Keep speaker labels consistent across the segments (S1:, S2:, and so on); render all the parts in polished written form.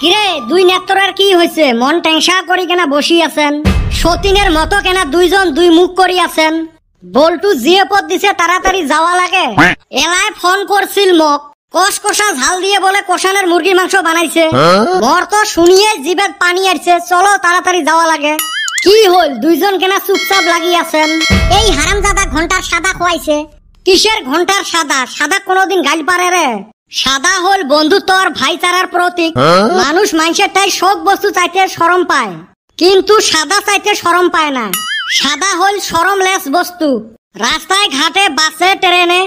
S1: কিরে দুই নেত্রের কি হয়েছে? মন টেনশন করি কেনা বসি আছেন? সতীনের মতো কেনা দুইজন দুই মুখ করি আছেন? বল্টু জিয়ে পদ দিছে তাড়াতাড়ি যাওয়া লাগে। এলায় ফোন করছিল মোক, কষকষা ঝাল দিয়ে বলে কষানের মুরগির মাংস বানাইছে। মোর তো শুনিয়ে জিভে পানি আসছে, চলো তাড়াতাড়ি যাওয়া লাগে। কি হল দুইজন কেনা চুপচাপ লাগি আছেন? এই হারামজাদা ঘন্টার সাদা খোয়াইছে। কিসের ঘন্টার সাদা? সাদা কোনোদিন গাল পারে রে? সাদা হল বন্ধুত্ব আর ভাইচারার প্রতীক। মানুষ মানুষের তাই শোক বস্তু চাইতে শরম পায়, কিন্তু সাদা চাইতে শরম পায় না। সাদা হল শরমলেস বস্তু। রাস্তায় ঘাটে বাসে ট্রেনে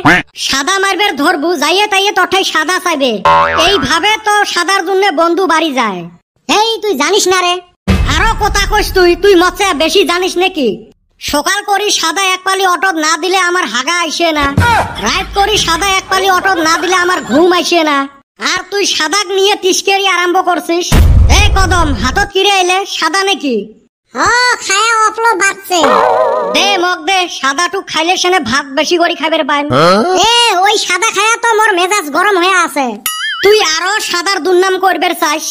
S1: সাদা মারবের ধরবু, যাইয়ে তাইয়ে তঠাই সাদা চাইবে। এইভাবে তো সাদার জন্য বন্ধু বাড়ি যায়। এই তুই জানিস না রে? আরো কথা কইস তুই? তুই মচ্ছে বেশি জানিস নাকি? সকাল করি সাদা এক পালি অটক না দিলে আমার হাগা আইসে না, রাত করি সাদা এক পালি অটক না দিলে আমার ঘুম আইসে না। আর তুই সাদাক নিয়ে তিসকেরি আরম্ভ করছিস। এই কদম হাতত কিরে এলে সাদা নাকি? খায়া অপলো বাড়ছে। দে মগ দে, সাদাটু খাইলে সেনে ভাত বেশি করে খাইবার পাইন। ওই সাদা খায়া তো মোর মেজাজ গরম হয়ে আছে। তুই আরো সাদার দুর্নাম করবার চাস?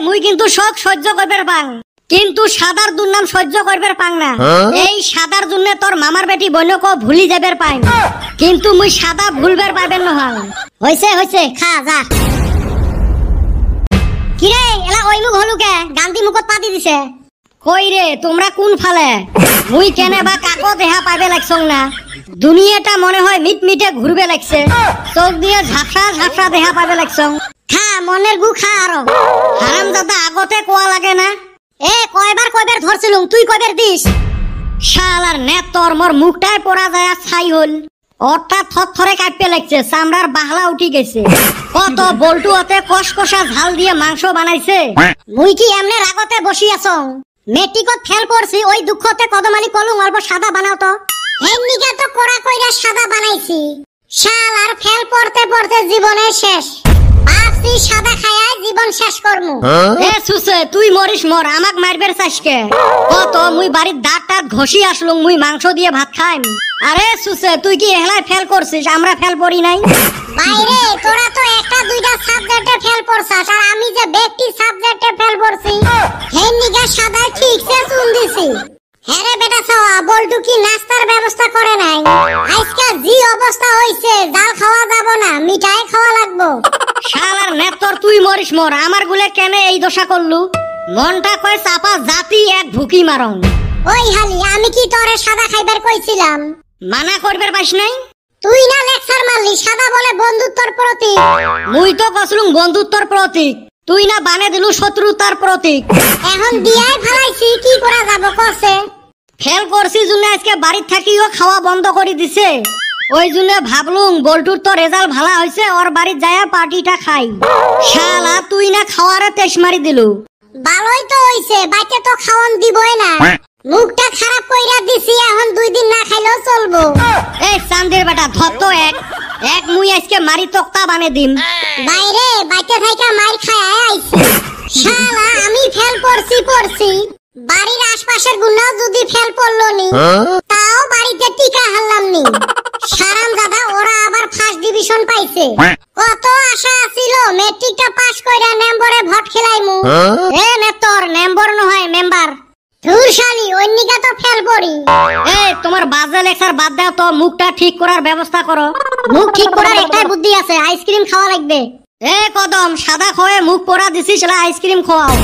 S1: মুই কিন্তু সব সহ্য করবার পাং, কিন্তু সাদার দুর্নাম সহ্য করবার পাং না। এই সাদার জন্য তোর মামার বেটি বইনকো ভুলি যাবার পাইন, কিন্তু মুই সাদা ভুলবার পাবেন নহয়। হইছে হইছে, খা যা। কিরে এলা ওই মুখ হলুকে গান্ধী মুখত পাতি দিছে। কই রে তোমরা কোন ফালে? মুই কেনে বা কাকো দেহা পাইবে লাগছং না? দুনিয়াটা মনে হয় মিটমিটে ঘুরবে লাগছে, চোখ দিয়ে ঝাপসা ঝাপসা দেহা পাইবে লাগছং। খা মনের গু খা। আরো হারামজাদা আগতে কোয়া লাগে না? কয়বার ধরছিলুম, তুই কয়বার দিস? শালার নেত তোর মোর মুখটাই পড়া যায় ছাই হল। ওরটা থরথরে কাঁপতে লাগছে, চামড়ার বাহলা উঠি গেছে। কত বল্টু হতে কষকষা ঝাল দিয়ে মাংস বানাইছে। মুই কি এমনে রাগতে বসি আছং? মেট্রিকত ফেল পড়ছি, ওই দুঃখতে কদমালি কলুম অল্প সাদা বানাও তো। এমনিকে তো কোড়া কইরা সাদা বানাইছি, শালার ফেল পড়তে পড়তে জীবনের শেষ। ভাবছি সাদা খায়া জীবন শেষ করমু। সুসে তুই মরিস মর, আমাক মারবের চাইসকে? কত মুই বাড়ির দাঁত ঘষি আসলুম, মুই মাংস দিয়ে ভাত খাইম। আরে সুসে তুই কি এহলাই ফেল করছিস? আমরা ফেল পড়ি নাই। বাইরে তোরা তো একটা দুইটা সাবজেক্টে ফেল পড়ছাস, আর আমি যে ব্যক্তি সাবজেক্টে ফেল পড়ছি হেন নিগা সাদা ঠিকছে চুন দিছি। হ্যাঁ বেটা সাওয়া, বল্টু কি নাস্তার ব্যবস্থা করে নাই? আজকে জি অবস্থা হইছে, জাল খাওয়া যাব না, মিঠাই খাওয়া লাগবো। শালার নেতর তুই মরিস মর, আমার গুলে কেনে এই দশা করলু? মনটা কয় চাপা জাতি এক ভুকি মারং। ওই হালি আমি কি তোরে সাদা খাইবার কইছিলাম? মানা করবার পাস নাই? তুই না লেকচার মারলি, সাদা বলে বন্ধুত্বর প্রতীক। মুই তো কসলুম বন্ধুত্বর প্রতীক, তুই না বানে দিলু শত্রুতার প্রতীক। এখন দিয়াই ফেলাইছি, কি করা যাব কসে? ফেল করছি জন্য আজকে বাড়ি থাকিও খাওয়া বন্ধ করে দিছে। ওই জন্য ভাবলুম বল্টুর তো রেজাল্ট ভালো হয়েছে, ওর বাড়ি যায় পার্টিটা খাই। শালা তুই না খাওয়ারে তেজ মারি দিলু। ভালোই তো হইছে, বাইতে তো খাওয়ান দিবই না। মুখটা খারাপ কইরা দিছি, এখন 2 দিন না খাইলেও চলবো। এই চান্দের বেটা ধর তো এক মুই আজকে মারি তক্তা বানে দিম। বাইরে বাইতে থাইকা মার খায় আইছি। শালা আমি ফেল পড়ছি, বাড়ির আশপাশের গুনাও যদি ফেল পড়লো নি, তাও বাড়িতে টিকা হারলাম নি। হারামজাদা ওরা আবার ফার্স্ট ডিভিশন পাইছে। কত আশা আছিল মেট্রিকটা পাস কইরা নম্বরে ভোট খেলাইমু। নেতর নম্বর নহয় মেম্বার। ধুর শালি অন্যিকা তো ফেল পড়ি। তোমার বাজে লেকচার বাদ দাও তো, মুখটা ঠিক করার ব্যবস্থা করো। মুখ ঠিক করার একটাই বুদ্ধি আছে, আইসক্রিম খাওয়া লাগবে। কদম সাদা খয়ে মুখ পোড়া দিছিস, আইসক্রিম খাওয়াও।